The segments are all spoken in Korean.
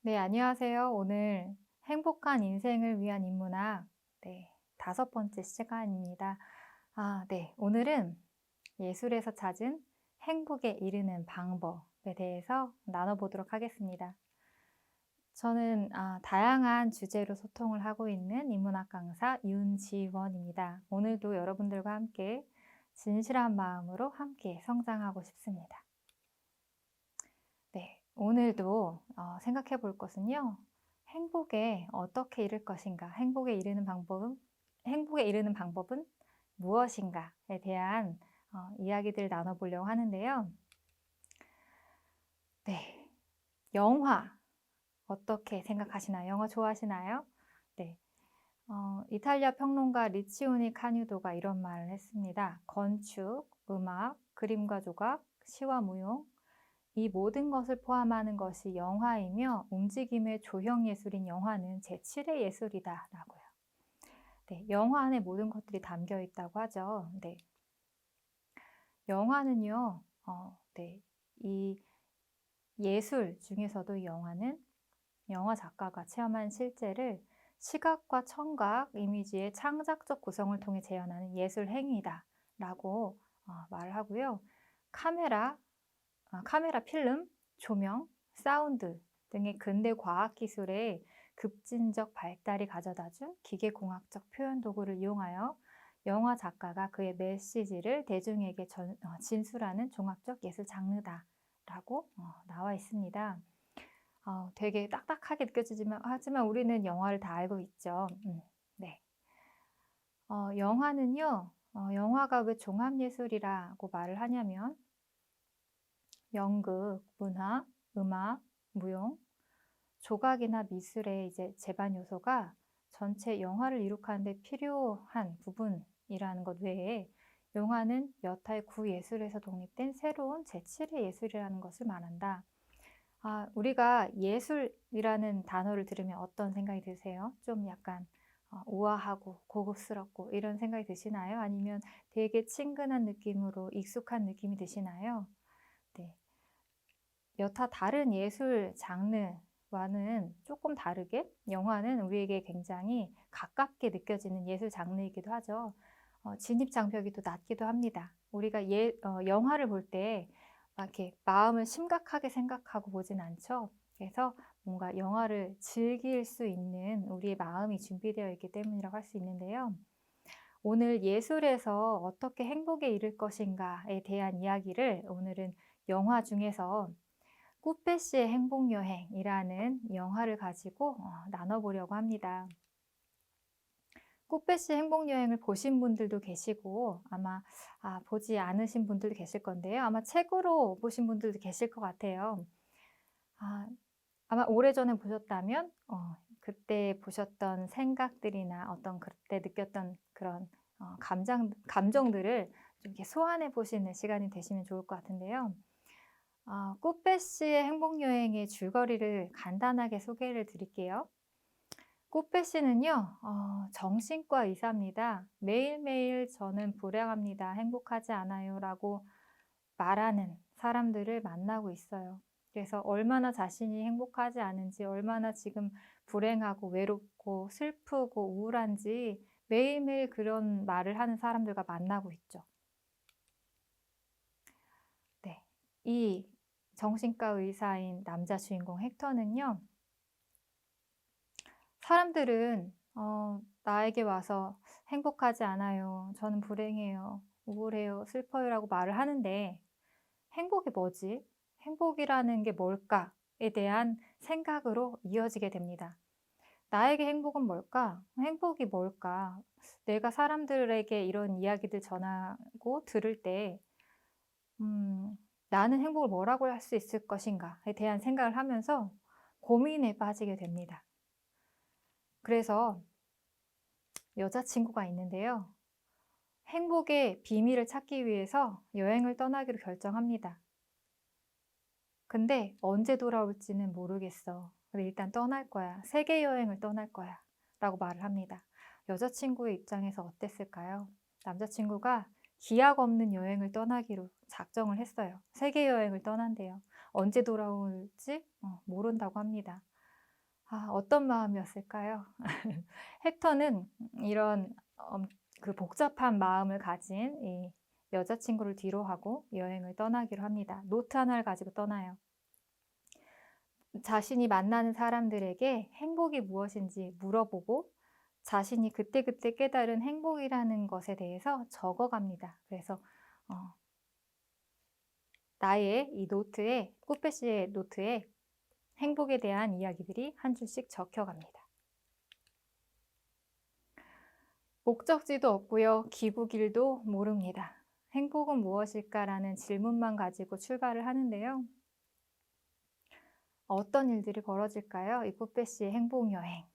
네, 안녕하세요. 오늘 행복한 인생을 위한 인문학, 네, 5번째 시간입니다. 네, 오늘은 예술에서 찾은 행복에 이르는 방법에 대해서 나눠보도록 하겠습니다. 저는 다양한 주제로 소통을 하고 있는 인문학 강사 윤지원입니다. 오늘도 여러분들과 함께 진실한 마음으로 함께 성장하고 싶습니다. 네, 오늘도 생각해 볼 것은요. 행복에 어떻게 이를 것인가? 행복에 이르는 방법은 무엇인가에 대한 이야기들을 나눠보려고 하는데요. 네, 영화 어떻게 생각하시나요? 영화 좋아하시나요? 네, 이탈리아 평론가 리치오니 카뉴도가 이런 말을 했습니다. 건축, 음악, 그림과 조각, 시와 무용, 이 모든 것을 포함하는 것이 영화이며 움직임의 조형 예술인 영화는 제7의 예술이다 라고요. 네, 영화 안에 모든 것들이 담겨 있다고 하죠. 네, 영화는요, 네, 이 예술 중에서도 영화 작가가 체험한 실제를 시각과 청각, 이미지의 창작적 구성을 통해 재현하는 예술 행위다 라고 말을 하고요. 카메라, 필름, 조명, 사운드 등의 근대 과학기술의 급진적 발달이 가져다준 기계공학적 표현 도구를 이용하여 영화 작가가 그의 메시지를 대중에게 진술하는 종합적 예술 장르다라고 나와 있습니다. 되게 딱딱하게 느껴지지만 하지만 우리는 영화를 다 알고 있죠. 네. 영화는요. 영화가 왜 종합예술이라고 말을 하냐면 연극, 문화, 음악, 무용, 조각이나 미술의 이제 제반 요소가 전체 영화를 이룩하는 데 필요한 부분이라는 것 외에 영화는 여타의 구예술에서 독립된 새로운 제7의 예술이라는 것을 말한다. 우리가 예술이라는 단어를 들으면 어떤 생각이 드세요? 좀 약간 우아하고 고급스럽고 이런 생각이 드시나요? 아니면 되게 친근한 느낌으로 익숙한 느낌이 드시나요? 네. 여타 다른 예술 장르와는 조금 다르게 영화는 우리에게 굉장히 가깝게 느껴지는 예술 장르이기도 하죠. 진입 장벽이 또 낮기도 합니다. 우리가 영화를 볼 때 막 이렇게 마음을 심각하게 생각하고 보진 않죠. 그래서 뭔가 영화를 즐길 수 있는 우리의 마음이 준비되어 있기 때문이라고 할 수 있는데요. 오늘 예술에서 어떻게 행복에 이를 것인가에 대한 이야기를 오늘은 영화 중에서 꾸페시의 행복여행이라는 영화를 가지고 나눠보려고 합니다. 꾸페시의 행복여행을 보신 분들도 계시고 아마 보지 않으신 분들도 계실 건데요. 아마 책으로 보신 분들도 계실 것 같아요. 아마 오래전에 보셨다면 그때 보셨던 생각들이나 어떤 그때 느꼈던 그런 감정들을 좀 이렇게 소환해 보시는 시간이 되시면 좋을 것 같은데요. 꽃배씨의 행복여행의 줄거리를 간단하게 소개를 드릴게요. 꽃배씨는요, 정신과 의사입니다. 매일매일 저는 불행합니다. 행복하지 않아요. 라고 말하는 사람들을 만나고 있어요. 그래서 얼마나 자신이 행복하지 않은지, 얼마나 지금 불행하고 외롭고 슬프고 우울한지 매일매일 그런 말을 하는 사람들과 만나고 있죠. 네. 이 정신과 의사인 남자 주인공 헥터는요. 사람들은 나에게 와서 행복하지 않아요. 저는 불행해요. 우울해요. 슬퍼요. 라고 말을 하는데 행복이 뭐지? 행복이라는 게 뭘까?에 대한 생각으로 이어지게 됩니다. 나에게 행복은 뭘까? 행복이 뭘까? 내가 사람들에게 이런 이야기들 전하고 들을 때 나는 행복을 뭐라고 할 수 있을 것인가에 대한 생각을 하면서 고민에 빠지게 됩니다. 그래서 여자친구가 있는데요. 행복의 비밀을 찾기 위해서 여행을 떠나기로 결정합니다. 근데 언제 돌아올지는 모르겠어. 근데 일단 떠날 거야. 세계 여행을 떠날 거야. 라고 말을 합니다. 여자친구의 입장에서 어땠을까요? 남자친구가 기약 없는 여행을 떠나기로 작정을 했어요. 세계 여행을 떠난대요. 언제 돌아올지 모른다고 합니다. 어떤 마음이었을까요? 헥터는 이런 그 복잡한 마음을 가진 이 여자친구를 뒤로하고 여행을 떠나기로 합니다. 노트 하나를 가지고 떠나요. 자신이 만나는 사람들에게 행복이 무엇인지 물어보고 자신이 그때그때 깨달은 행복이라는 것에 대해서 적어갑니다. 그래서 나의 이 노트에, 꾸페 씨의 노트에 행복에 대한 이야기들이 한 줄씩 적혀갑니다. 목적지도 없고요. 기부길도 모릅니다. 행복은 무엇일까라는 질문만 가지고 출발을 하는데요. 어떤 일들이 벌어질까요? 이 꾸페 씨의 행복 여행.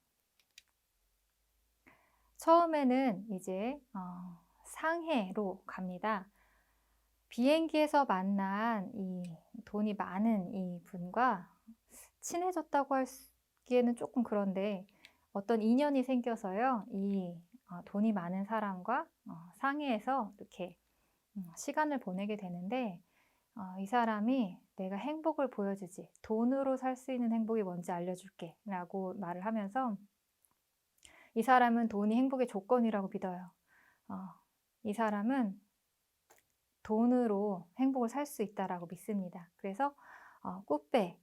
처음에는 이제 상해로 갑니다. 비행기에서 만난 이 돈이 많은 이 분과 친해졌다고 하기에는 조금 그런데 어떤 인연이 생겨서요. 이 돈이 많은 사람과 상해에서 이렇게 시간을 보내게 되는데 이 사람이 내가 행복을 보여주지, 돈으로 살 수 있는 행복이 뭔지 알려줄게 라고 말을 하면서 이 사람은 돈이 행복의 조건이라고 믿어요. 이 사람은 돈으로 행복을 살 수 있다라고 믿습니다. 그래서 꾸페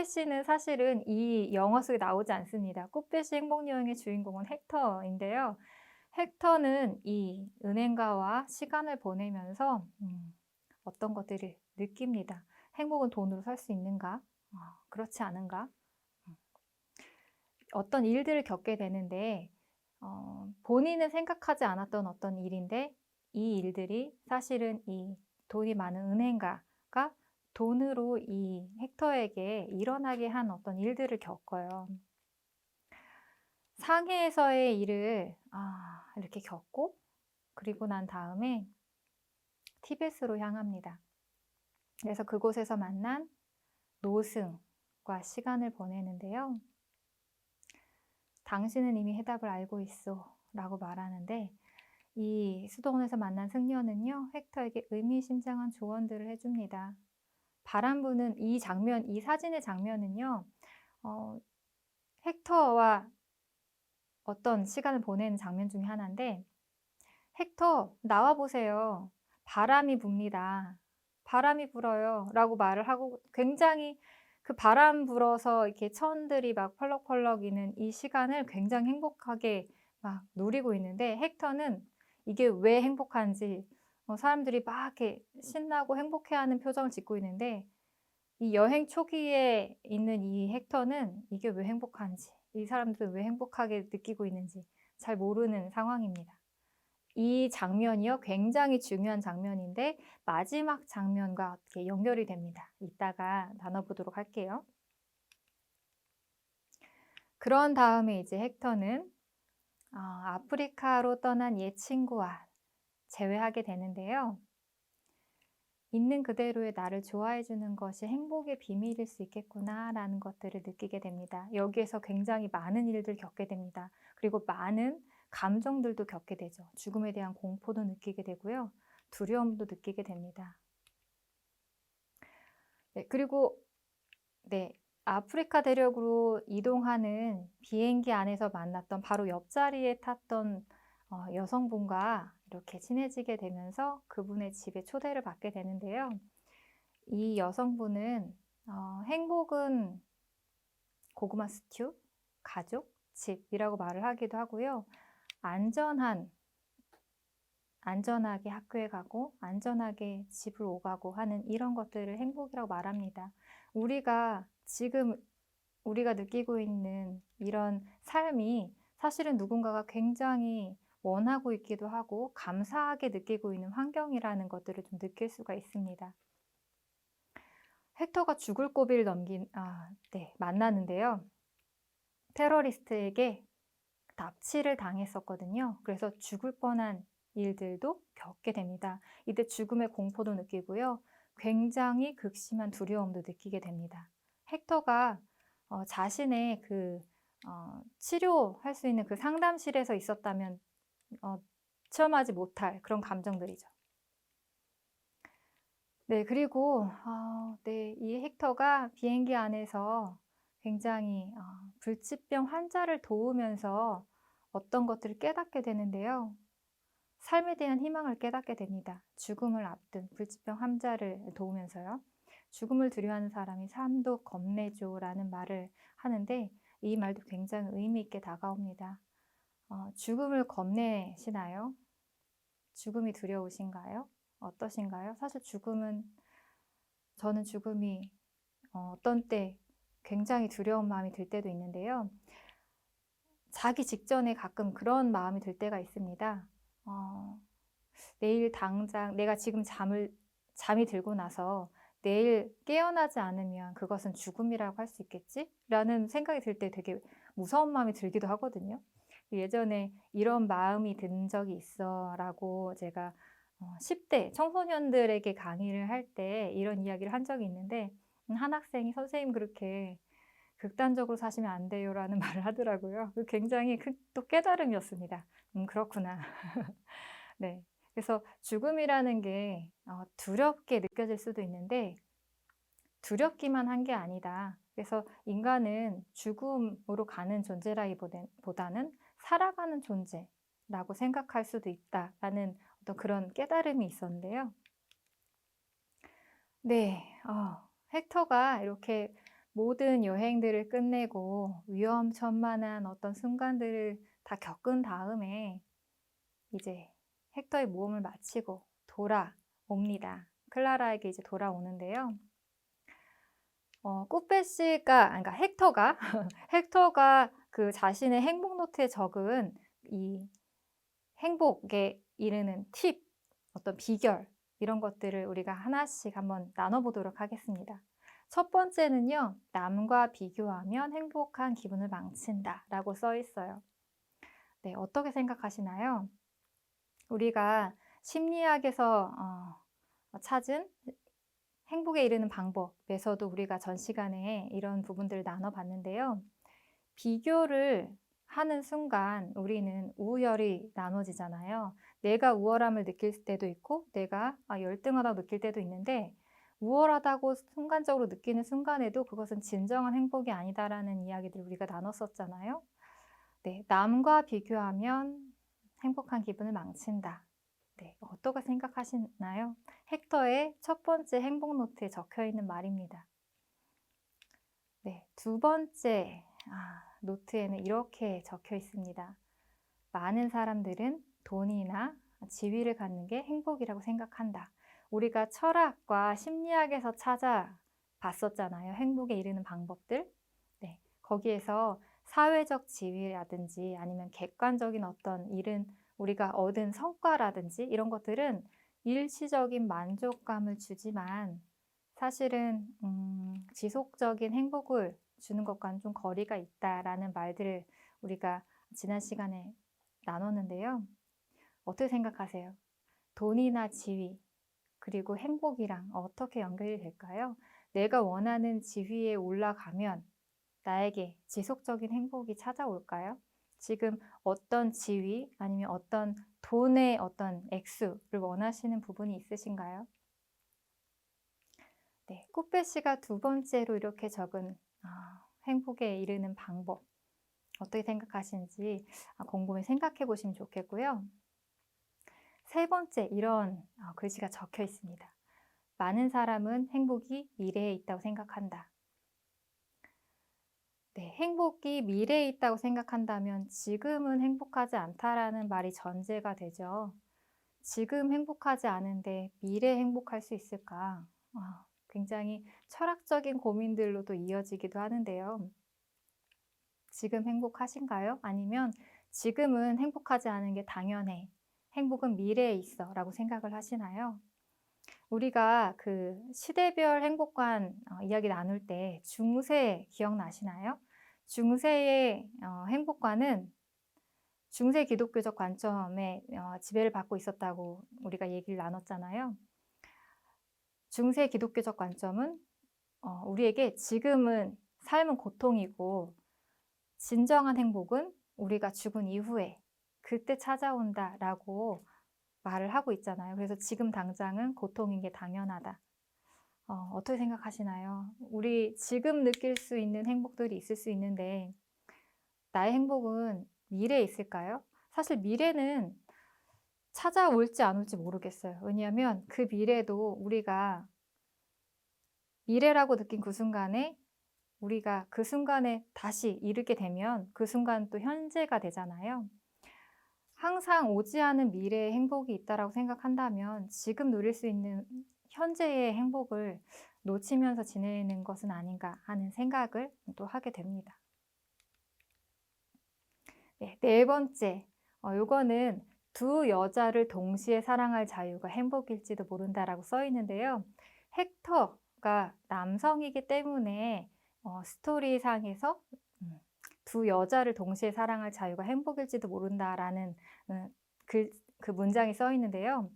씨는 사실은 이 영화 속에 나오지 않습니다. 꾸페씨 행복여행의 주인공은 헥터인데요. 헥터는 이 은행가와 시간을 보내면서 어떤 것들을 느낍니다. 행복은 돈으로 살 수 있는가? 그렇지 않은가? 어떤 일들을 겪게 되는데 본인은 생각하지 않았던 어떤 일인데 이 일들이 사실은 이 돈이 많은 은행가가 돈으로 이 헥터에게 일어나게 한 어떤 일들을 겪어요. 상해에서의 일을 이렇게 겪고 그리고 난 다음에 티벳으로 향합니다. 그래서 그곳에서 만난 노승과 시간을 보내는데요. 당신은 이미 해답을 알고 있어 라고 말하는데 이 수도원에서 만난 승려는요. 헥터에게 의미심장한 조언들을 해줍니다. 바람 부는 이 장면, 이 사진의 장면은요. 헥터와 어떤 시간을 보내는 장면 중에 하나인데 헥터 나와보세요. 바람이 붑니다. 바람이 불어요. 라고 말을 하고 굉장히 그 바람 불어서 이렇게 천들이 막 펄럭펄럭이는 이 시간을 굉장히 행복하게 막 누리고 있는데 헥터는 이게 왜 행복한지 사람들이 막 이렇게 신나고 행복해하는 표정을 짓고 있는데 이 여행 초기에 있는 이 헥터는 이게 왜 행복한지 이 사람들은 왜 행복하게 느끼고 있는지 잘 모르는 상황입니다. 이 장면이요. 굉장히 중요한 장면인데 마지막 장면과 어떻게 연결이 됩니다. 이따가 나눠보도록 할게요. 그런 다음에 이제 헥터는 아프리카로 떠난 옛 친구와 재회하게 되는데요. 있는 그대로의 나를 좋아해 주는 것이 행복의 비밀일 수 있겠구나 라는 것들을 느끼게 됩니다. 여기에서 굉장히 많은 일들을 겪게 됩니다. 그리고 많은 감정들도 겪게 되죠. 죽음에 대한 공포도 느끼게 되고요. 두려움도 느끼게 됩니다. 네, 그리고 아프리카 대륙으로 이동하는 비행기 안에서 만났던 바로 옆자리에 탔던 여성분과 이렇게 친해지게 되면서 그분의 집에 초대를 받게 되는데요. 이 여성분은 행복은 고구마 스튜, 가족, 집이라고 말을 하기도 하고요. 안전하게 학교에 가고 안전하게 집을 오가고 하는 이런 것들을 행복이라고 말합니다. 지금 우리가 느끼고 있는 이런 삶이 사실은 누군가가 굉장히 원하고 있기도 하고 감사하게 느끼고 있는 환경이라는 것들을 좀 느낄 수가 있습니다. 헥터가 죽을 고비를 만나는데요. 테러리스트에게 납치를 당했었거든요. 그래서 죽을 뻔한 일들도 겪게 됩니다. 이때 죽음의 공포도 느끼고요. 굉장히 극심한 두려움도 느끼게 됩니다. 헥터가 자신의 치료할 수 있는 그 상담실에서 있었다면 체험하지 못할 그런 감정들이죠. 네, 그리고 이 헥터가 비행기 안에서 굉장히 불치병 환자를 도우면서 어떤 것들을 깨닫게 되는데요. 삶에 대한 희망을 깨닫게 됩니다. 죽음을 앞둔 불치병 환자를 도우면서요. 죽음을 두려워하는 사람이 삶도 겁내죠라는 말을 하는데 이 말도 굉장히 의미 있게 다가옵니다. 죽음을 겁내시나요? 죽음이 두려우신가요? 어떠신가요? 사실 저는 죽음이 어떤 때 굉장히 두려운 마음이 들 때도 있는데요. 자기 직전에 가끔 그런 마음이 들 때가 있습니다. 내일 당장 내가 지금 잠이 들고 나서 내일 깨어나지 않으면 그것은 죽음이라고 할 수 있겠지? 라는 생각이 들 때 되게 무서운 마음이 들기도 하거든요. 예전에 이런 마음이 든 적이 있어 라고 제가 10대 청소년들에게 강의를 할 때 이런 이야기를 한 적이 있는데 한 학생이 선생님 그렇게 극단적으로 사시면 안 돼요 라는 말을 하더라고요. 굉장히 또 깨달음이었습니다. 그렇구나. 네. 그래서 죽음이라는 게 두렵게 느껴질 수도 있는데 두렵기만 한 게 아니다. 그래서 인간은 죽음으로 가는 존재라기보다는 살아가는 존재라고 생각할 수도 있다라는 어떤 그런 깨달음이 있었는데요. 네, 헥터가 이렇게 모든 여행들을 끝내고 위험천만한 어떤 순간들을 다 겪은 다음에 이제 헥터의 모험을 마치고 돌아옵니다. 클라라에게 이제 돌아오는데요. 그러니까 헥터가 헥터가 그 자신의 행복 노트에 적은 이 행복에 이르는 팁, 어떤 비결 이런 것들을 우리가 하나씩 한번 나눠보도록 하겠습니다. 첫 번째는요, 남과 비교하면 행복한 기분을 망친다 라고 써 있어요. 네, 어떻게 생각하시나요? 우리가 심리학에서 찾은 행복에 이르는 방법에서도 우리가 전 시간에 이런 부분들을 나눠봤는데요. 비교를 하는 순간 우리는 우열이 나눠지잖아요. 내가 우월함을 느낄 때도 있고 내가 열등하다고 느낄 때도 있는데 우월하다고 순간적으로 느끼는 순간에도 그것은 진정한 행복이 아니다라는 이야기들을 우리가 나눴었잖아요. 네, 남과 비교하면 행복한 기분을 망친다. 네, 어떻게 생각하시나요? 헥터의 첫 번째 행복 노트에 적혀 있는 말입니다. 네, 두 번째 노트에는 이렇게 적혀 있습니다. 많은 사람들은 돈이나 지위를 갖는 게 행복이라고 생각한다. 우리가 철학과 심리학에서 찾아봤었잖아요. 행복에 이르는 방법들. 네, 거기에서 사회적 지위라든지 아니면 객관적인 어떤 우리가 얻은 성과라든지 이런 것들은 일시적인 만족감을 주지만 사실은 지속적인 행복을 주는 것과는 좀 거리가 있다라는 말들을 우리가 지난 시간에 나눴는데요. 어떻게 생각하세요? 돈이나 지위 그리고 행복이랑 어떻게 연결이 될까요? 내가 원하는 지위에 올라가면 나에게 지속적인 행복이 찾아올까요? 지금 어떤 지위 아니면 어떤 돈의 어떤 액수를 원하시는 부분이 있으신가요? 네, 꾸페 씨가 두 번째로 이렇게 적은 행복에 이르는 방법 어떻게 생각하시는지 곰곰이 생각해 보시면 좋겠고요. 세 번째 이런 글씨가 적혀 있습니다. 많은 사람은 행복이 미래에 있다고 생각한다. 네, 행복이 미래에 있다고 생각한다면 지금은 행복하지 않다라는 말이 전제가 되죠. 지금 행복하지 않은데 미래에 행복할 수 있을까? 굉장히 철학적인 고민들로도 이어지기도 하는데요. 지금 행복하신가요? 아니면 지금은 행복하지 않은 게 당연해. 행복은 미래에 있어 라고 생각을 하시나요? 우리가 그 시대별 행복관 이야기 나눌 때 중세 기억나시나요? 중세의 행복관은 중세 기독교적 관점에 지배를 받고 있었다고 우리가 얘기를 나눴잖아요. 중세 기독교적 관점은 우리에게 지금은 삶은 고통이고 진정한 행복은 우리가 죽은 이후에 그때 찾아온다라고 말을 하고 있잖아요. 그래서 지금 당장은 고통인 게 당연하다. 어떻게 생각하시나요? 우리 지금 느낄 수 있는 행복들이 있을 수 있는데 나의 행복은 미래에 있을까요? 사실 미래는 찾아올지 안 올지 모르겠어요. 왜냐하면 그 미래도 우리가 미래라고 느낀 그 순간에 우리가 그 순간에 다시 이르게 되면 그 순간 또 현재가 되잖아요. 항상 오지 않은 미래의 행복이 있다라고 생각한다면 지금 누릴 수 있는 현재의 행복을 놓치면서 지내는 것은 아닌가 하는 생각을 또 하게 됩니다. 네, 네 번째, 요거는 두 여자를 동시에 사랑할 자유가 행복일지도 모른다라고 써 있는데요. 헥터가 남성이기 때문에 스토리상에서 두 여자를 동시에 사랑할 자유가 행복일지도 모른다라는 그 문장이 써 있는데요.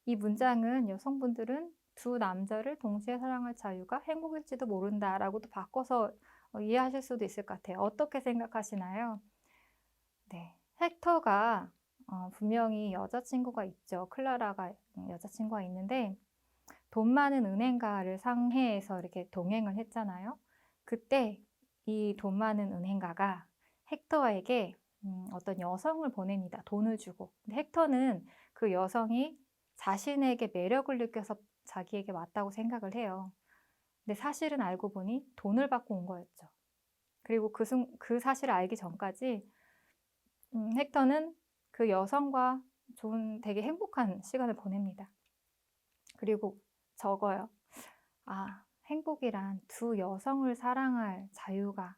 이 문장은 여성분들은 두 남자를 동시에 사랑할 자유가 행복일지도 모른다라고도 바꿔서 이해하실 수도 있을 것 같아요. 어떻게 생각하시나요? 네, 헥터가 분명히 여자친구가 있죠. 클라라가 여자친구가 있는데 돈 많은 은행가를 상해에서 이렇게 동행을 했잖아요. 그때 이 돈 많은 은행가가 헥터에게 어떤 여성을 보냅니다. 돈을 주고. 근데 헥터는 그 여성이 자신에게 매력을 느껴서 자기에게 왔다고 생각을 해요. 근데 사실은 알고 보니 돈을 받고 온 거였죠. 그리고 그 사실을 알기 전까지 헥터는 그 여성과 좋은 되게 행복한 시간을 보냅니다. 그리고 적어요. 행복이란 두 여성을 사랑할 자유가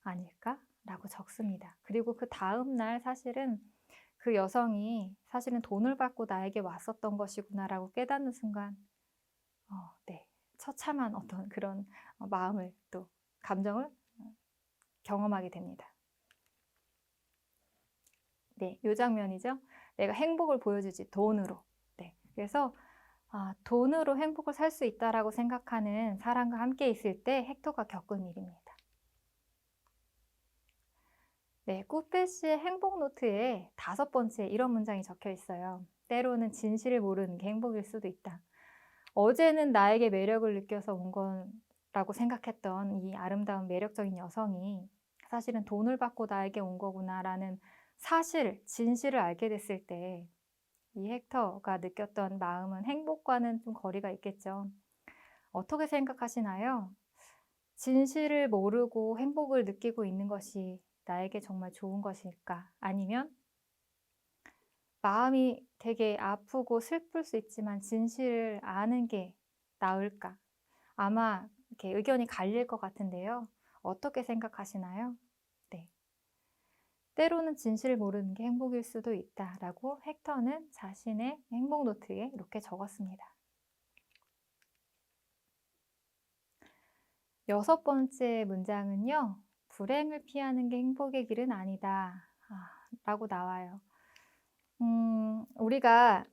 아닐까? 라고 적습니다. 그리고 그 다음 날 사실은 그 여성이 사실은 돈을 받고 나에게 왔었던 것이구나 라고 깨닫는 순간 네, 처참한 어떤 그런 마음을 또 감정을 경험하게 됩니다. 네, 이 장면이죠. 내가 행복을 보여주지 돈으로. 네, 그래서 돈으로 행복을 살 수 있다라고 생각하는 사람과 함께 있을 때 헥터가 겪은 일입니다. 네, 꾸페 씨의 행복 노트에 5번째 이런 문장이 적혀 있어요. 때로는 진실을 모르는 게 행복일 수도 있다. 어제는 나에게 매력을 느껴서 온 거라고 생각했던 이 아름다운 매력적인 여성이 사실은 돈을 받고 나에게 온 거구나라는 사실, 진실을 알게 됐을 때 이 헥터가 느꼈던 마음은 행복과는 좀 거리가 있겠죠. 어떻게 생각하시나요? 진실을 모르고 행복을 느끼고 있는 것이 나에게 정말 좋은 것일까? 아니면 마음이 되게 아프고 슬플 수 있지만 진실을 아는 게 나을까? 아마 이렇게 의견이 갈릴 것 같은데요. 어떻게 생각하시나요? 네. 때로는 진실을 모르는 게 행복일 수도 있다라고 헥터는 자신의 행복 노트에 이렇게 적었습니다. 6번째 문장은요. 불행을 피하는 게 행복의 길은 아니다 라고 나와요. 우리가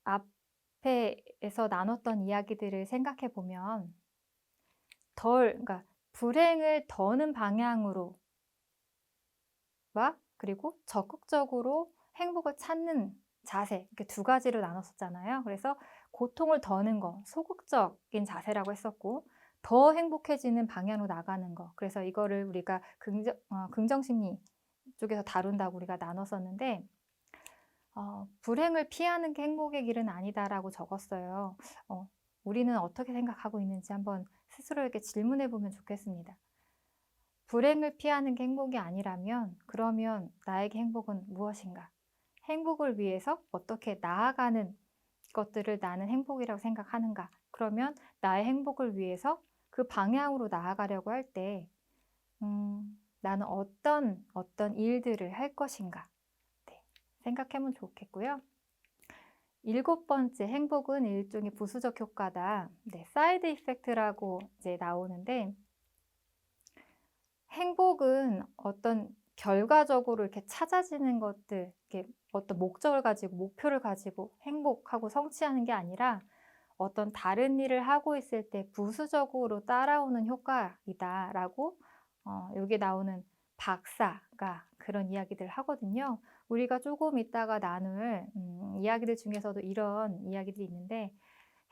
앞에서 나눴던 이야기들을 생각해 보면 그러니까 불행을 더는 방향으로와 그리고 적극적으로 행복을 찾는 자세 이렇게 두 가지로 나눴었잖아요. 그래서 고통을 더는 거, 소극적인 자세라고 했었고 더 행복해지는 방향으로 나가는 거. 그래서 이거를 우리가 긍정심리 쪽에서 다룬다고 우리가 나눴었는데 불행을 피하는 게 행복의 길은 아니다라고 적었어요. 우리는 어떻게 생각하고 있는지 한번 스스로에게 질문해 보면 좋겠습니다. 불행을 피하는 게 행복이 아니라면 그러면 나에게 행복은 무엇인가? 행복을 위해서 어떻게 나아가는 것들을 나는 행복이라고 생각하는가? 그러면 나의 행복을 위해서 그 방향으로 나아가려고 할 때 나는 어떤 일들을 할 것인가? 네, 생각하면 좋겠고요. 7번째, 행복은 일종의 부수적 효과다. 네, 사이드 이펙트라고 이제 나오는데 행복은 어떤 결과적으로 이렇게 찾아지는 것들, 이렇게 어떤 목적을 가지고 목표를 가지고 행복하고 성취하는 게 아니라 어떤 다른 일을 하고 있을 때 부수적으로 따라오는 효과이다라고 여기 나오는 박사가 그런 이야기들을 하거든요. 우리가 조금 이따가 나눌 이야기들 중에서도 이런 이야기들이 있는데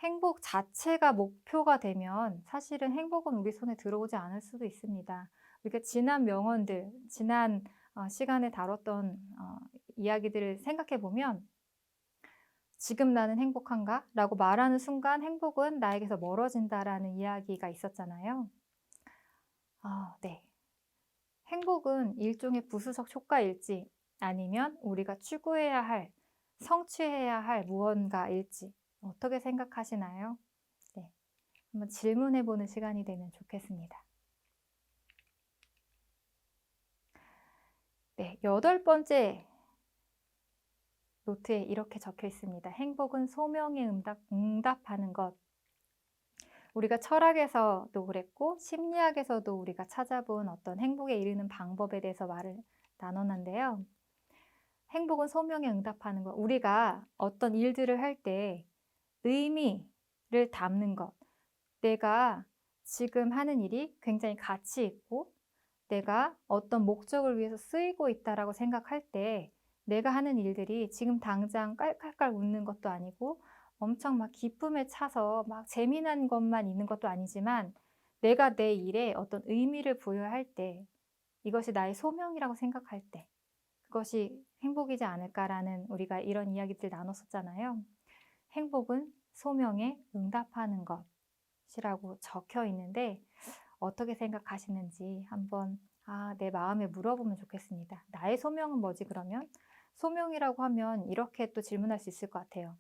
행복 자체가 목표가 되면 사실은 행복은 우리 손에 들어오지 않을 수도 있습니다. 우리가 지난 명언들, 지난 시간에 다뤘던 이야기들을 생각해 보면 '지금 나는 행복한가?' 라고 말하는 순간 행복은 나에게서 멀어진다라는 이야기가 있었잖아요. 네. 행복은 일종의 부수적 효과일지 아니면 우리가 추구해야 할, 성취해야 할 무언가일지 어떻게 생각하시나요? 네. 한번 질문해 보는 시간이 되면 좋겠습니다. 네. 8번째 노트에 이렇게 적혀 있습니다. 행복은 소명에 응답하는 것. 우리가 철학에서도 그랬고 심리학에서도 우리가 찾아본 어떤 행복에 이르는 방법에 대해서 말을 나눴는데요. 행복은 소명에 응답하는 것. 우리가 어떤 일들을 할 때 의미를 담는 것. 내가 지금 하는 일이 굉장히 가치 있고 내가 어떤 목적을 위해서 쓰이고 있다라고 생각할 때 내가 하는 일들이 지금 당장 깔깔깔 웃는 것도 아니고 엄청 막 기쁨에 차서 막 재미난 것만 있는 것도 아니지만 내가 내 일에 어떤 의미를 부여할 때 이것이 나의 소명이라고 생각할 때 그것이 행복이지 않을까라는 우리가 이런 이야기들 나눴었잖아요. 행복은 소명에 응답하는 것이라고 적혀 있는데 어떻게 생각하시는지 한번 내 마음에 물어보면 좋겠습니다. 나의 소명은 뭐지 그러면? 소명이라고 하면 이렇게 또 질문할 수 있을 것 같아요.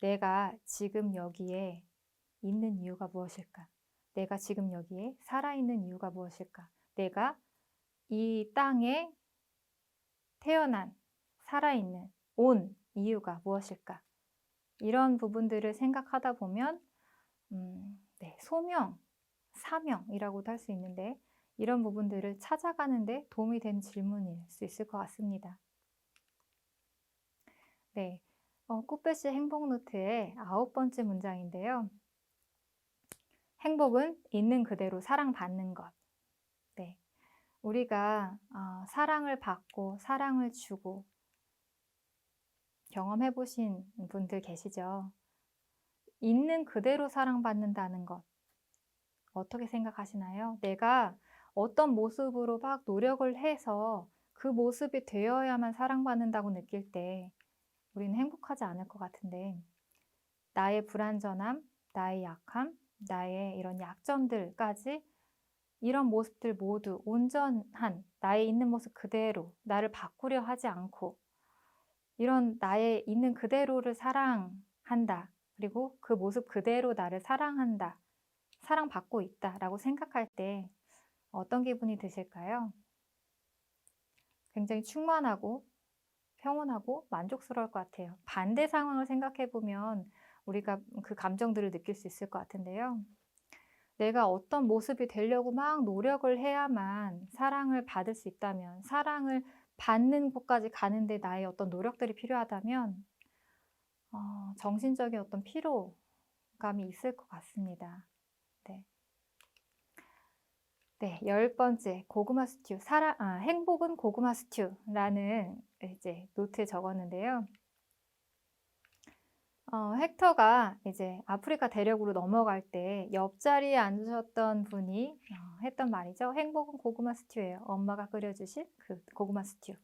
내가 지금 여기에 있는 이유가 무엇일까? 내가 지금 여기에 살아있는 이유가 무엇일까? 내가 이 땅에 태어난, 살아있는, 온 이유가 무엇일까? 이런 부분들을 생각하다 보면 네, 소명, 사명이라고도 할 수 있는데 이런 부분들을 찾아가는데 도움이 되는 질문일 수 있을 것 같습니다. 네, 꽃배씨 행복노트의 9번째 문장인데요. 행복은 있는 그대로 사랑받는 것. 네, 우리가 사랑을 받고 사랑을 주고 경험해 보신 분들 계시죠? 있는 그대로 사랑받는다는 것 어떻게 생각하시나요? 내가 어떤 모습으로 막 노력을 해서 그 모습이 되어야만 사랑받는다고 느낄 때 우리는 행복하지 않을 것 같은데 나의 불완전함, 나의 약함, 나의 이런 약점들까지 이런 모습들 모두 온전한 나의 있는 모습 그대로 나를 바꾸려 하지 않고 이런 나의 있는 그대로를 사랑한다. 그리고 그 모습 그대로 나를 사랑한다. 사랑받고 있다라고 생각할 때 어떤 기분이 드실까요? 굉장히 충만하고 평온하고 만족스러울 것 같아요. 반대 상황을 생각해 보면 우리가 그 감정들을 느낄 수 있을 것 같은데요. 내가 어떤 모습이 되려고 막 노력을 해야만 사랑을 받을 수 있다면, 사랑을 받는 곳까지 가는데 나의 어떤 노력들이 필요하다면 정신적인 어떤 피로감이 있을 것 같습니다. 네. 네, 10번째 고구마 스튜. 행복은 고구마 스튜라는 이제 노트에 적었는데요. 헥터가 이제 아프리카 대륙으로 넘어갈 때 옆자리에 앉으셨던 분이 했던 말이죠. 행복은 고구마 스튜예요. 엄마가 끓여주신 그 고구마 스튜.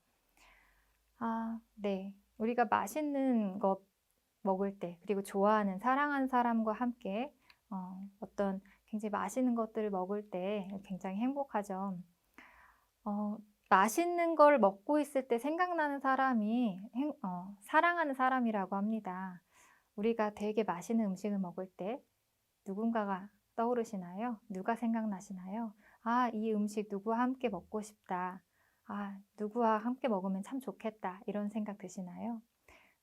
네. 우리가 맛있는 것 먹을 때 그리고 좋아하는 사랑하는 사람과 함께 어떤 굉장히 맛있는 것들을 먹을 때 굉장히 행복하죠. 맛있는 걸 먹고 있을 때 생각나는 사람이 사랑하는 사람이라고 합니다. 우리가 되게 맛있는 음식을 먹을 때 누군가가 떠오르시나요? 누가 생각나시나요? 이 음식 누구와 함께 먹고 싶다. 누구와 함께 먹으면 참 좋겠다. 이런 생각 드시나요?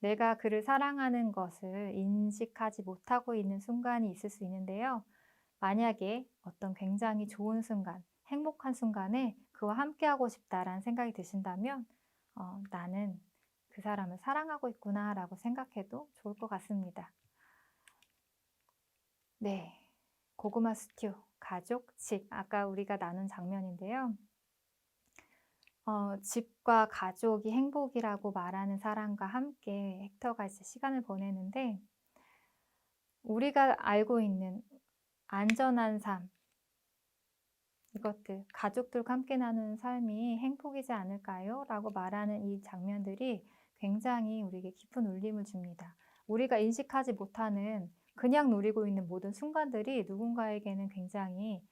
내가 그를 사랑하는 것을 인식하지 못하고 있는 순간이 있을 수 있는데요. 만약에 어떤 굉장히 좋은 순간, 행복한 순간에 그와 함께하고 싶다라는 생각이 드신다면 나는 그 사람을 사랑하고 있구나 라고 생각해도 좋을 것 같습니다. 네, 고구마 스튜, 가족, 집, 아까 우리가 나눈 장면인데요. 집과 가족이 행복이라고 말하는 사람과 함께 헥터가 이제 시간을 보내는데 우리가 알고 있는 안전한 삶, 이것들, 가족들과 함께 나누는 삶이 행복이지 않을까요? 라고 말하는 이 장면들이 굉장히 우리에게 깊은 울림을 줍니다. 우리가 인식하지 못하는 그냥 누리고 있는 모든 순간들이 누군가에게는 굉장히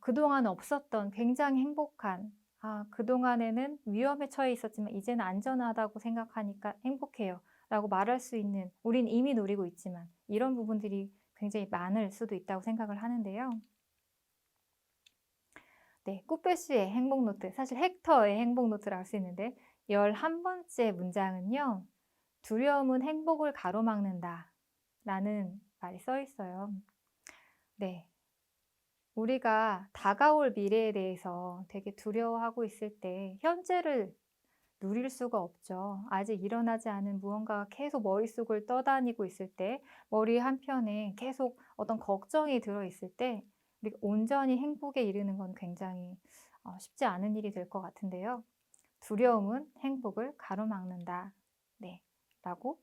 그동안 없었던 굉장히 행복한, 그동안에는 위험에 처해 있었지만 이제는 안전하다고 생각하니까 행복해요 라고 말할 수 있는, 우린 이미 누리고 있지만 이런 부분들이 굉장히 많을 수도 있다고 생각을 하는데요. 네, 꾸페시의 행복노트, 사실 헥터의 행복노트를 알 수 있는데 11번째 문장은요. 두려움은 행복을 가로막는다 라는 말이 써 있어요. 네, 우리가 다가올 미래에 대해서 되게 두려워하고 있을 때 현재를 누릴 수가 없죠. 아직 일어나지 않은 무언가가 계속 머릿속을 떠다니고 있을 때, 머리 한편에 계속 어떤 걱정이 들어있을 때 우리가 온전히 행복에 이르는 건 굉장히 쉽지 않은 일이 될 것 같은데요. 두려움은 행복을 가로막는다. 네, 라고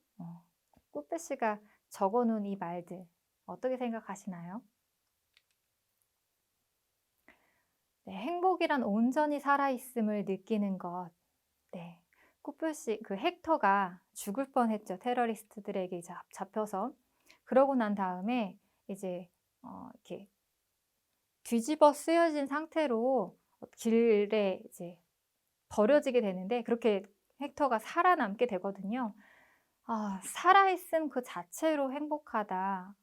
꾸페시가 적어놓은 이 말들 어떻게 생각하시나요? 네, 행복이란 온전히 살아있음을 느끼는 것. 네, 쿠프씨, 그 헥터가 죽을 뻔했죠. 테러리스트들에게 잡혀서. 그러고 난 다음에 이제 이렇게 뒤집어 쓰여진 상태로 길에 이제 버려지게 되는데, 그렇게 헥터가 살아남게 되거든요. 살아있음 그 자체로 행복하다.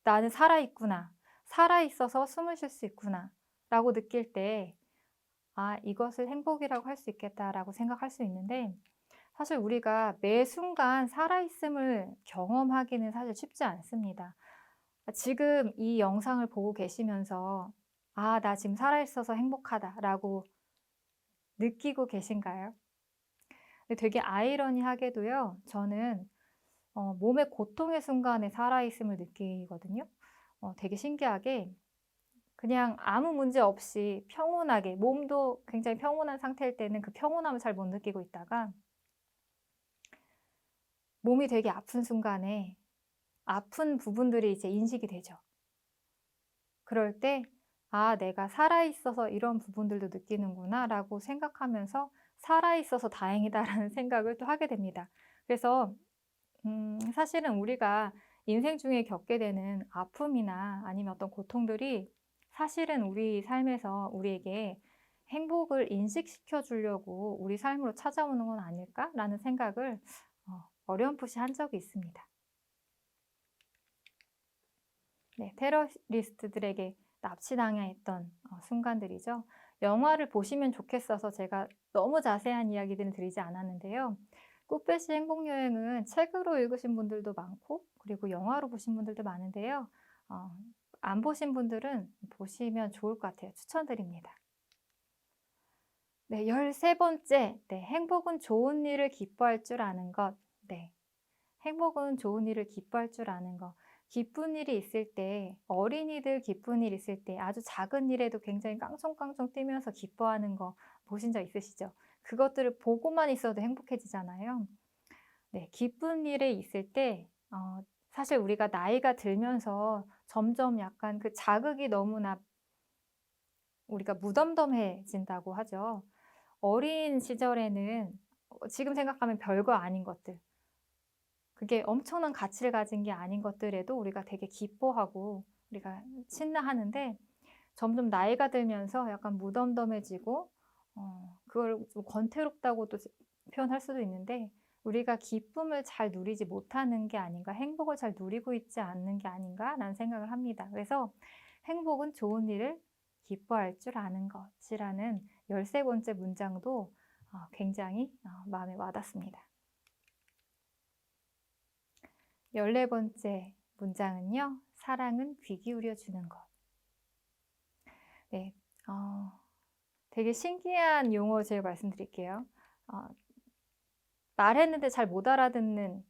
나는 살아있구나. 살아있어서 숨을 쉴 수 있구나. 라고 느낄 때, 이것을 행복이라고 할 수 있겠다라고 생각할 수 있는데, 사실 우리가 매 순간 살아있음을 경험하기는 사실 쉽지 않습니다. 지금 이 영상을 보고 계시면서 나 지금 살아있어서 행복하다라고 느끼고 계신가요? 되게 아이러니하게도요. 저는 몸의 고통의 순간에 살아있음을 느끼거든요. 되게 신기하게 그냥 아무 문제 없이 평온하게, 몸도 굉장히 평온한 상태일 때는 그 평온함을 잘 못 느끼고 있다가 몸이 되게 아픈 순간에 아픈 부분들이 이제 인식이 되죠. 그럴 때 내가 살아있어서 이런 부분들도 느끼는구나 라고 생각하면서 살아있어서 다행이다라는 생각을 또 하게 됩니다. 그래서 사실은 우리가 인생 중에 겪게 되는 아픔이나 아니면 어떤 고통들이 사실은 우리 삶에서 우리에게 행복을 인식시켜 주려고 우리 삶으로 찾아오는 건 아닐까라는 생각을 어렴풋이 한 적이 있습니다. 네, 테러리스트들에게 납치당했던 순간들이죠. 영화를 보시면 좋겠어서 제가 너무 자세한 이야기들은 드리지 않았는데요. 꾸페시 행복여행은 책으로 읽으신 분들도 많고 그리고 영화로 보신 분들도 많은데요. 안 보신 분들은 보시면 좋을 것 같아요. 추천드립니다. 네, 13번째. 네, 행복은 좋은 일을 기뻐할 줄 아는 것. 네, 행복은 좋은 일을 기뻐할 줄 아는 것. 기쁜 일이 있을 때, 어린이들 기쁜 일 있을 때 아주 작은 일에도 굉장히 깡총깡총 뛰면서 기뻐하는 거 보신 적 있으시죠? 그것들을 보고만 있어도 행복해지잖아요. 네, 기쁜 일에 있을 때 사실 우리가 나이가 들면서 점점 약간 그 자극이 너무나 우리가 무덤덤해진다고 하죠. 어린 시절에는 지금 생각하면 별거 아닌 것들, 그게 엄청난 가치를 가진 게 아닌 것들에도 우리가 되게 기뻐하고 우리가 신나하는데, 점점 나이가 들면서 약간 무덤덤해지고 그걸 좀 권태롭다고도 표현할 수도 있는데, 우리가 기쁨을 잘 누리지 못하는 게 아닌가, 행복을 잘 누리고 있지 않는 게 아닌가라는 생각을 합니다. 그래서 행복은 좋은 일을 기뻐할 줄 아는 것이라는 13번째 문장도 굉장히 마음에 와닿습니다. 14번째 문장은요. 사랑은 귀 기울여 주는 것. 네, 되게 신기한 용어 제가 말씀드릴게요. 말했는데 잘 못 알아듣는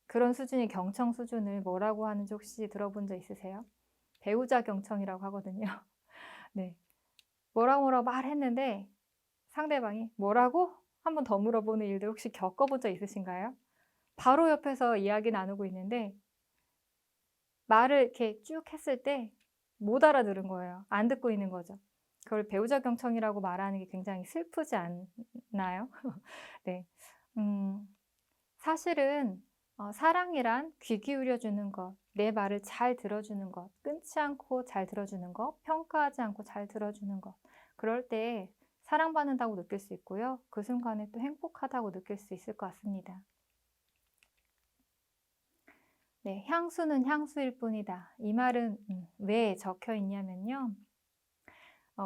그런 수준의 경청 수준을 뭐라고 하는지 혹시 들어본 적 있으세요? 배우자 경청이라고 하거든요. 네, 뭐라고 말했는데 상대방이 뭐라고? 한 번 더 물어보는 일들 혹시 겪어본 적 있으신가요? 바로 옆에서 이야기 나누고 있는데 말을 이렇게 쭉 했을 때 못 알아들은 거예요. 안 듣고 있는 거죠. 그걸 배우자 경청이라고 말하는 게 굉장히 슬프지 않나요? 네. 음 사실은 사랑이란 귀 기울여 주는 것, 내 말을 잘 들어주는 것, 끊지 않고 잘 들어주는 것, 평가하지 않고 잘 들어주는 것. 그럴 때 사랑받는다고 느낄 수 있고요. 그 순간에 또 행복하다고 느낄 수 있을 것 같습니다. 네, 향수는 향수일 뿐이다. 이 말은 왜 적혀 있냐면요.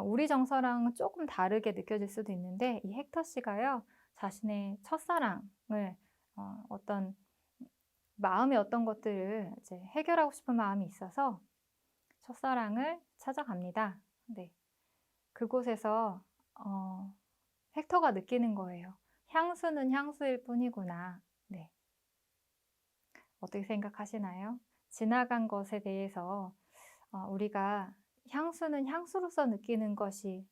우리 정서랑은 조금 다르게 느껴질 수도 있는데 이 헥터 씨가요. 자신의 첫사랑을 어떤 마음의 어떤 것들을 이제 해결하고 싶은 마음이 있어서 첫사랑을 찾아갑니다. 네. 그곳에서 헥터가 느끼는 거예요. 향수는 향수일 뿐이구나. 네. 어떻게 생각하시나요? 지나간 것에 대해서 우리가 향수는 향수로서 느끼는 것이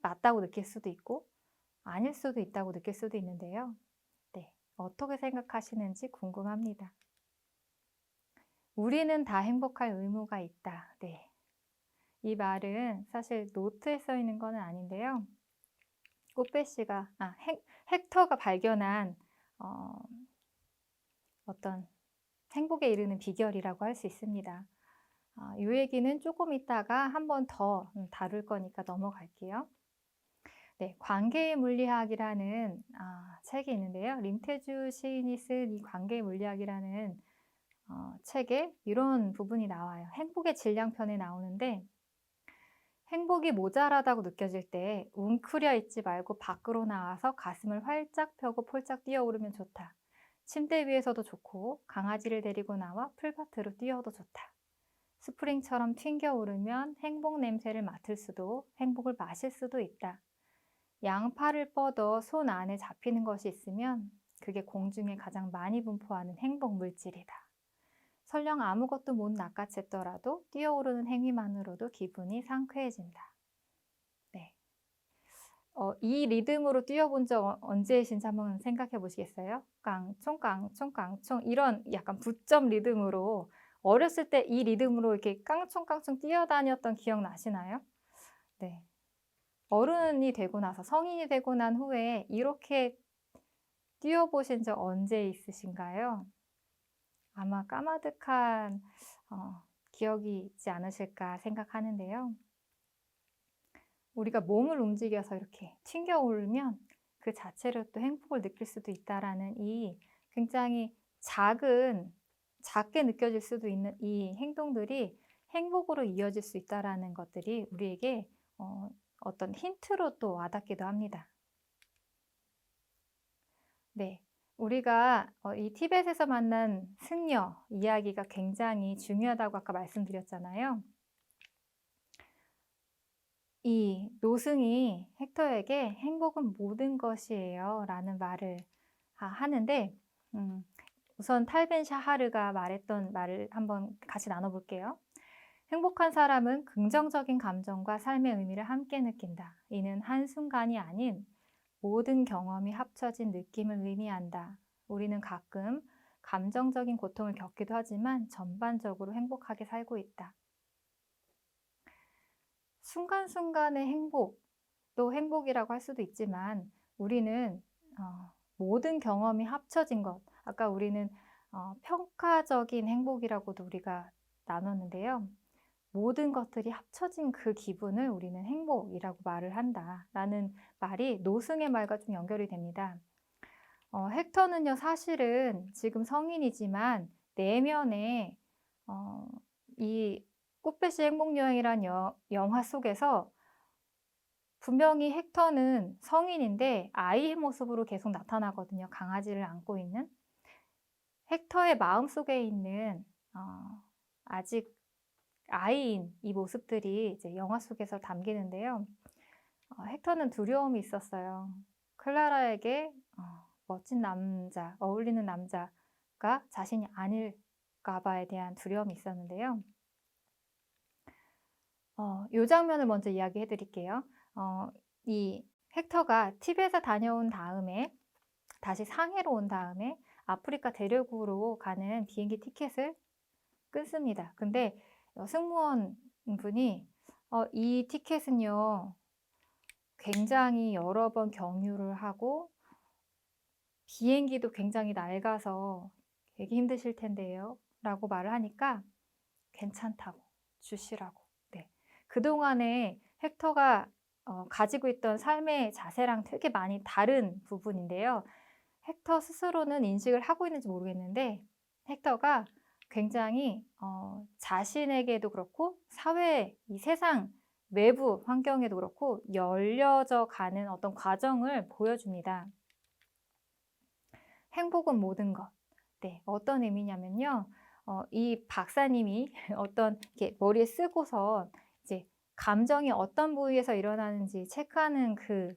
맞다고 느낄 수도 있고 아닐 수도 있다고 느낄 수도 있는데요. 네. 어떻게 생각하시는지 궁금합니다. 우리는 다 행복할 의무가 있다. 네. 이 말은 사실 노트에 써 있는 거는 아닌데요. 꽃배 씨가 헥터가 발견한 어, 어떤 행복에 이르는 비결이라고 할 수 있습니다. 이 얘기는 조금 있다가 한 번 더 다룰 거니까 넘어갈게요. 네, 관계의 물리학이라는 책이 있는데요. 림태주 시인이 쓴 이 관계의 물리학이라는 책에 이런 부분이 나와요. 행복의 질량편에 나오는데 행복이 모자라다고 느껴질 때 웅크려 있지 말고 밖으로 나와서 가슴을 활짝 펴고 폴짝 뛰어오르면 좋다. 침대 위에서도 좋고 강아지를 데리고 나와 풀밭으로 뛰어도 좋다. 스프링처럼 튕겨오르면 행복 냄새를 맡을 수도 행복을 마실 수도 있다. 양팔을 뻗어 손 안에 잡히는 것이 있으면 그게 공중에 가장 많이 분포하는 행복 물질이다. 설령 아무것도 못 낚아챘더라도 뛰어오르는 행위만으로도 기분이 상쾌해진다. 네. 이 리듬으로 뛰어본 적 언제이신지 한번 생각해 보시겠어요? 깡총 깡총 깡총 이런 약간 부점 리듬으로 어렸을 때 이 리듬으로 이렇게 깡총깡총 뛰어다녔던 기억 나시나요? 네. 어른이 되고 나서 성인이 되고 난 후에 이렇게 뛰어보신 적 언제 있으신가요? 아마 까마득한 기억이 있지 않으실까 생각하는데요. 우리가 몸을 움직여서 이렇게 튕겨 오르면 그 자체로 또 행복을 느낄 수도 있다라는 이 굉장히 작게 느껴질 수도 있는 이 행동들이 행복으로 이어질 수 있다라는 것들이 우리에게 어떤 힌트로 또 와닿기도 합니다. 네. 우리가 이 티벳에서 만난 승려 이야기가 굉장히 중요하다고 아까 말씀드렸잖아요. 이 노승이 헥터에게 "행복은 모든 것이에요." 라는 말을 하는데 우선 탈벤 샤하르가 말했던 말을 한번 같이 나눠 볼게요. "행복한 사람은 긍정적인 감정과 삶의 의미를 함께 느낀다. 이는 한순간이 아닌 모든 경험이 합쳐진 느낌을 의미한다. 우리는 가끔 감정적인 고통을 겪기도 하지만 전반적으로 행복하게 살고 있다." 순간순간의 행복도 행복이라고 할 수도 있지만 우리는 모든 경험이 합쳐진 것, 아까 우리는 평가적인 행복이라고도 우리가 나눴는데요. 모든 것들이 합쳐진 그 기분을 우리는 행복이라고 말을 한다라는 말이 노승의 말과 좀 연결이 됩니다. 헥터는요, 사실은 지금 성인이지만 내면에 이 꽃배씨 행복여행이란 영화 속에서 분명히 헥터는 성인인데 아이의 모습으로 계속 나타나거든요. 강아지를 안고 있는. 헥터의 마음속에 있는 아직 아이인 이 모습들이 이제 영화 속에서 담기는데요. 헥터는 두려움이 있었어요. 클라라에게 멋진 남자, 어울리는 남자가 자신이 아닐까 봐에 대한 두려움이 있었는데요. 요 장면을 먼저 이야기해 드릴게요. 이 헥터가 티벳에 다녀온 다음에 다시 상해로 온 다음에 아프리카 대륙으로 가는 비행기 티켓을 끊습니다. 근데 승무원 분이 이 티켓은요, 굉장히 여러 번 경유를 하고 비행기도 굉장히 낡아서 되게 힘드실 텐데요. 라고 말을 하니까 괜찮다고 주시라고. 네. 그동안에 헥터가 가지고 있던 삶의 자세랑 되게 많이 다른 부분인데요. 헥터 스스로는 인식을 하고 있는지 모르겠는데 헥터가 굉장히 자신에게도 그렇고 사회, 이 세상 외부 환경에도 그렇고 열려져 가는 어떤 과정을 보여줍니다. 행복은 모든 것. 네, 어떤 의미냐면요. 이 박사님이 어떤 이렇게 머리에 쓰고서 이제 감정이 어떤 부위에서 일어나는지 체크하는 그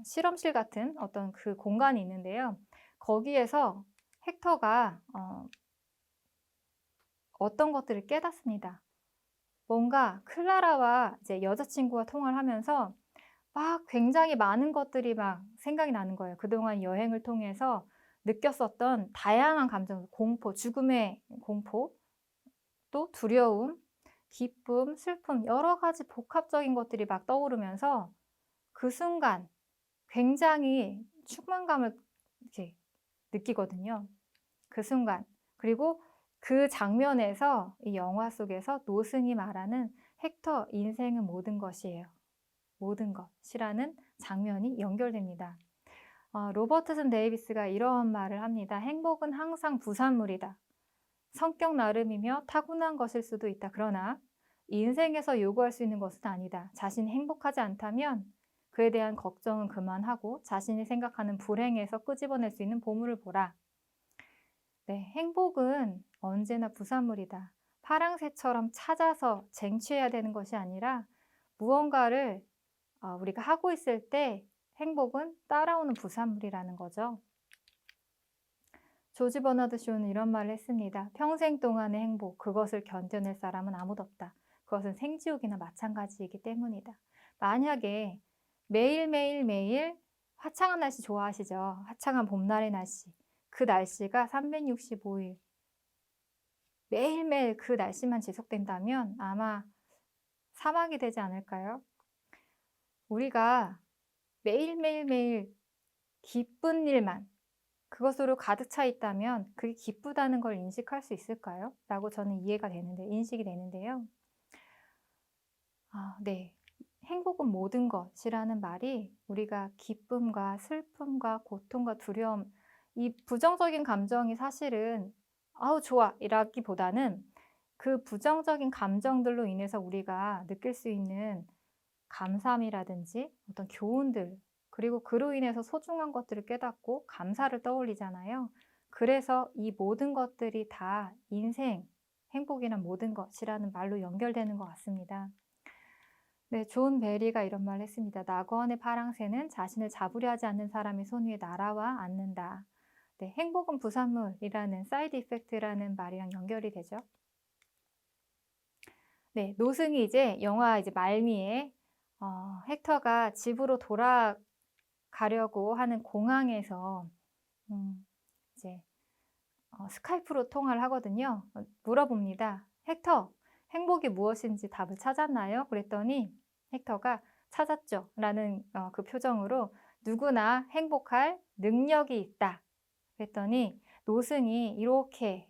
실험실 같은 어떤 그 공간이 있는데요. 거기에서 헥터가 어떤 것들을 깨닫습니다. 뭔가 클라라와 이제 여자친구와 통화를 하면서 막 굉장히 많은 것들이 막 생각이 나는 거예요. 그동안 여행을 통해서 느꼈었던 다양한 감정, 공포, 죽음의 공포, 또 두려움, 기쁨, 슬픔, 여러 가지 복합적인 것들이 막 떠오르면서 그 순간 굉장히 충만감을 이렇게 느끼거든요. 그 순간. 그리고 그 장면에서 이 영화 속에서 노승이 말하는 헥터 인생은 모든 것이에요. 모든 것이라는 장면이 연결됩니다. 로버트슨 데이비스가 이런 말을 합니다. 행복은 항상 부산물이다. 성격 나름이며 타고난 것일 수도 있다. 그러나 인생에서 요구할 수 있는 것은 아니다. 자신이 행복하지 않다면 그에 대한 걱정은 그만하고 자신이 생각하는 불행에서 끄집어낼 수 있는 보물을 보라. 네, 행복은 언제나 부산물이다. 파랑새처럼 찾아서 쟁취해야 되는 것이 아니라 무언가를 우리가 하고 있을 때 행복은 따라오는 부산물이라는 거죠. 조지 버나드 쇼는 이런 말을 했습니다. 평생 동안의 행복, 그것을 견뎌낼 사람은 아무도 없다. 그것은 생지옥이나 마찬가지이기 때문이다. 만약에 매일 화창한 날씨 좋아하시죠? 화창한 봄날의 날씨. 그 날씨가 365일 매일매일 그 날씨만 지속된다면 아마 사막이 되지 않을까요? 우리가 매일 기쁜 일만 그것으로 가득 차 있다면 그게 기쁘다는 걸 인식할 수 있을까요? 라고 저는 인식이 되는데요. 네. 행복은 모든 것이라는 말이 우리가 기쁨과 슬픔과 고통과 두려움, 이 부정적인 감정이 사실은 아우 좋아 이라기보다는 그 부정적인 감정들로 인해서 우리가 느낄 수 있는 감사함이라든지 어떤 교훈들, 그리고 그로 인해서 소중한 것들을 깨닫고 감사를 떠올리잖아요. 그래서 이 모든 것들이 다 인생, 행복이란 모든 것이라는 말로 연결되는 것 같습니다. 네, 존 베리가 이런 말을 했습니다. 낙원의 파랑새는 자신을 잡으려 하지 않는 사람의 손 위에 날아와 앉는다. 네, 행복은 부산물이라는 사이드 이펙트라는 말이랑 연결이 되죠. 네, 노승이 이제 영화 말미에 헥터가 집으로 돌아가려고 하는 공항에서 이제 스카이프로 통화를 하거든요. 물어봅니다. 헥터, 행복이 무엇인지 답을 찾았나요? 그랬더니 헥터가 찾았죠. 라는 그 표정으로 누구나 행복할 능력이 있다. 그랬더니 노승이 이렇게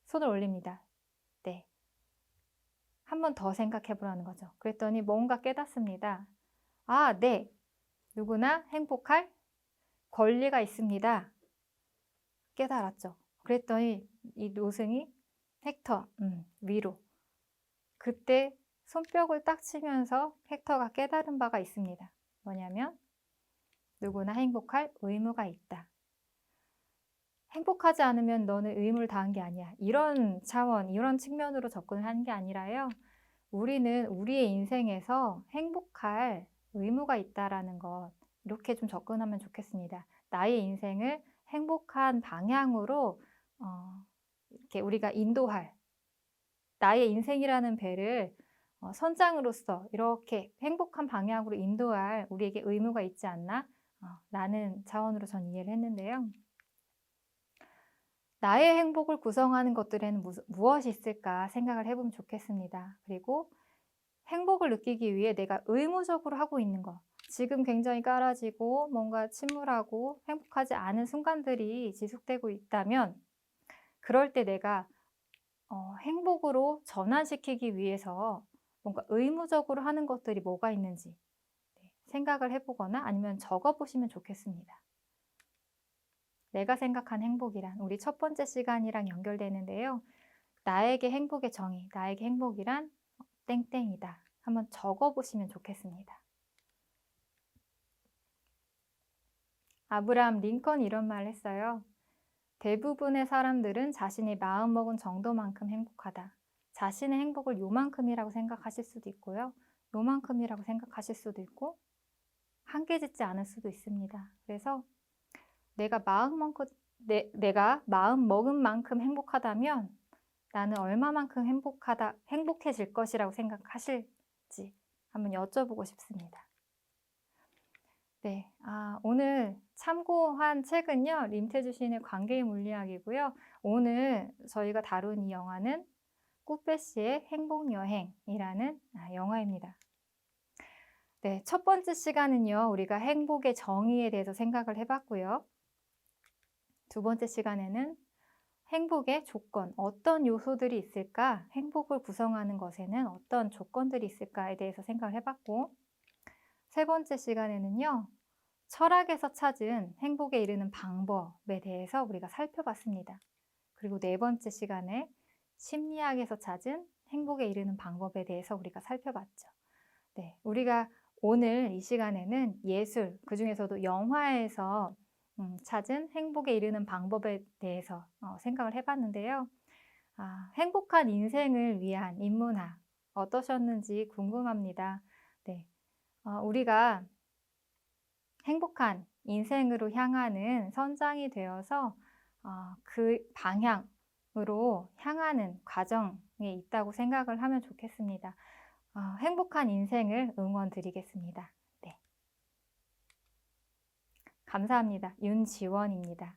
손을 올립니다. 네. 한 번 더 생각해 보라는 거죠. 그랬더니 뭔가 깨닫습니다. 아, 네. 누구나 행복할 권리가 있습니다. 깨달았죠. 그랬더니 이 노승이 헥터 위로. 그때 손뼉을 딱 치면서 헥터가 깨달은 바가 있습니다. 뭐냐면 누구나 행복할 의무가 있다. 행복하지 않으면 너는 의무를 다한 게 아니야. 이런 차원, 이런 측면으로 접근을 하는 게 아니라요. 우리는 우리의 인생에서 행복할 의무가 있다라는 것, 이렇게 좀 접근하면 좋겠습니다. 나의 인생을 행복한 방향으로 이렇게 우리가 인도할, 나의 인생이라는 배를 선장으로서 이렇게 행복한 방향으로 인도할 우리에게 의무가 있지 않나? 라는 차원으로 전 이해를 했는데요. 나의 행복을 구성하는 것들에는 무엇이 있을까 생각을 해보면 좋겠습니다. 그리고 행복을 느끼기 위해 내가 의무적으로 하고 있는 것. 지금 굉장히 깔아지고 뭔가 침울하고 행복하지 않은 순간들이 지속되고 있다면 그럴 때 내가 행복으로 전환시키기 위해서 뭔가 의무적으로 하는 것들이 뭐가 있는지 생각을 해보거나 아니면 적어보시면 좋겠습니다. 내가 생각한 행복이란 우리 첫 번째 시간이랑 연결되는데요. 나에게 행복의 정의, 나에게 행복이란 땡땡이다. 한번 적어보시면 좋겠습니다. 아브라함 링컨이 이런 말을 했어요. 대부분의 사람들은 자신이 마음먹은 정도만큼 행복하다. 자신의 행복을 요만큼이라고 생각하실 수도 있고요. 요만큼이라고 생각하실 수도 있고 한계 짓지 않을 수도 있습니다. 그래서 내가 마음 먹은 만큼 행복하다면 나는 얼마만큼 행복해질 것이라고 생각하실지 한번 여쭤보고 싶습니다. 네, 오늘 참고한 책은요, 림태 주신의 관계의 물리학이고요. 오늘 저희가 다룬 이 영화는 꾸페시의 행복여행이라는 영화입니다. 네, 첫 번째 시간은요, 우리가 행복의 정의에 대해서 생각을 해봤고요. 두 번째 시간에는 행복의 조건, 어떤 요소들이 있을까? 행복을 구성하는 것에는 어떤 조건들이 있을까에 대해서 생각을 해봤고, 세 번째 시간에는요, 철학에서 찾은 행복에 이르는 방법에 대해서 우리가 살펴봤습니다. 그리고 네 번째 시간에 심리학에서 찾은 행복에 이르는 방법에 대해서 우리가 살펴봤죠. 네, 우리가 오늘 이 시간에는 예술, 그 중에서도 영화에서 찾은 행복에 이르는 방법에 대해서 생각을 해봤는데요. 행복한 인생을 위한 인문학 어떠셨는지 궁금합니다. 네, 우리가 행복한 인생으로 향하는 선장이 되어서 그 방향으로 향하는 과정에 있다고 생각을 하면 좋겠습니다. 행복한 인생을 응원드리겠습니다. 네. 감사합니다. 윤지원입니다.